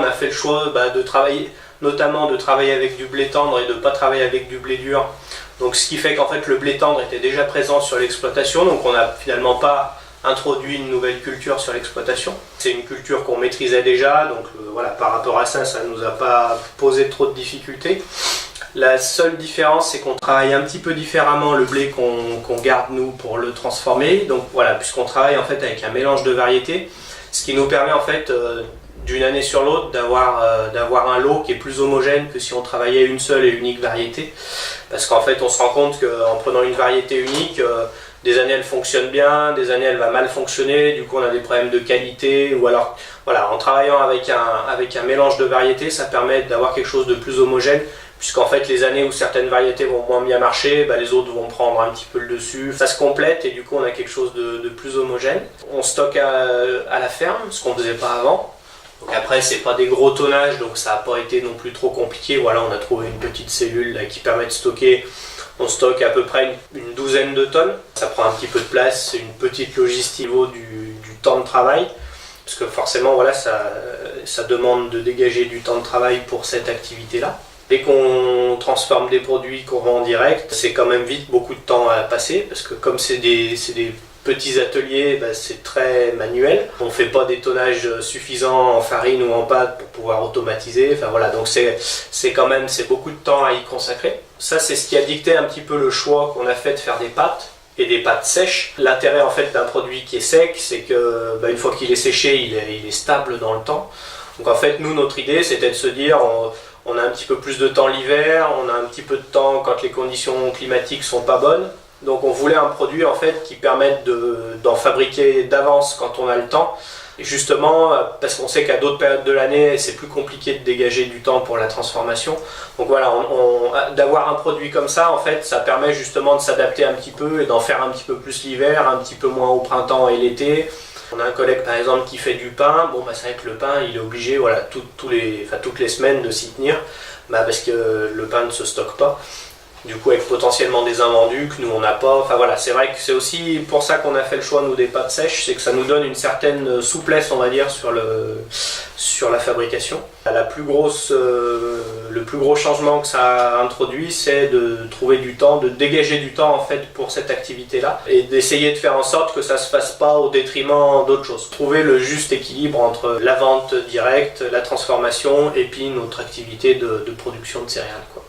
On a fait le choix de travailler, notamment de travailler avec du blé tendre et de ne pas travailler avec du blé dur. Donc ce qui fait qu'en fait le blé tendre était déjà présent sur l'exploitation, donc on n'a finalement pas introduit une nouvelle culture sur l'exploitation. C'est une culture qu'on maîtrisait déjà, donc voilà, par rapport à ça, ça ne nous a pas posé trop de difficultés. La seule différence, c'est qu'on travaille un petit peu différemment le blé qu'on garde nous pour le transformer. Donc voilà, puisqu'on travaille en fait avec un mélange de variétés, ce qui nous permet en fait d'une année sur l'autre d'avoir un lot qui est plus homogène que si on travaillait une seule et unique variété. Parce qu'en fait on se rend compte qu'en prenant une variété unique, des années elle fonctionne bien, des années elle va mal fonctionner, du coup on a des problèmes de qualité, ou alors voilà, en travaillant avec un mélange de variétés, ça permet d'avoir quelque chose de plus homogène, puisqu'en fait les années où certaines variétés vont moins bien marcher, les autres vont prendre un petit peu le dessus, ça se complète et du coup on a quelque chose de plus homogène. On stocke à la ferme, ce qu'on ne faisait pas avant. Donc après c'est pas des gros tonnages, donc ça n'a pas été non plus trop compliqué. Voilà, on a trouvé une petite cellule là, qui permet de stocker. On stocke à peu près une douzaine de tonnes. Ça prend un petit peu de place, c'est une petite logistique au niveau du temps de travail. Parce que forcément voilà, ça demande de dégager du temps de travail pour cette activité-là. Dès qu'on transforme des produits qu'on vend en direct, c'est quand même vite beaucoup de temps à passer. Parce que comme c'est des petits ateliers, c'est très manuel. On ne fait pas des tonnages suffisants en farine ou en pâte pour pouvoir automatiser. Enfin voilà, donc c'est beaucoup de temps à y consacrer. Ça, c'est ce qui a dicté un petit peu le choix qu'on a fait de faire des pâtes et des pâtes sèches. L'intérêt en fait d'un produit qui est sec, c'est que une fois qu'il est séché, il est stable dans le temps. Donc en fait, nous, notre idée, c'était de se dire, on a un petit peu plus de temps l'hiver, on a un petit peu de temps quand les conditions climatiques sont pas bonnes. Donc on voulait un produit en fait qui permette d'en fabriquer d'avance quand on a le temps. Et justement, parce qu'on sait qu'à d'autres périodes de l'année, c'est plus compliqué de dégager du temps pour la transformation. Donc voilà, d'avoir un produit comme ça, en fait, ça permet justement de s'adapter un petit peu et d'en faire un petit peu plus l'hiver, un petit peu moins au printemps et l'été. On a un collègue par exemple qui fait du pain. Bon, c'est vrai que le pain, il est obligé, voilà, toutes les semaines de s'y tenir, parce que le pain ne se stocke pas. Du coup, avec potentiellement des invendus que nous on n'a pas. Enfin voilà, c'est vrai que c'est aussi pour ça qu'on a fait le choix nous des pâtes sèches, c'est que ça nous donne une certaine souplesse, on va dire, sur la fabrication. Le plus gros changement que ça a introduit, c'est de trouver du temps, de dégager du temps en fait pour cette activité-là et d'essayer de faire en sorte que ça se fasse pas au détriment d'autres choses. Trouver le juste équilibre entre la vente directe, la transformation et puis notre activité de production de céréales, quoi.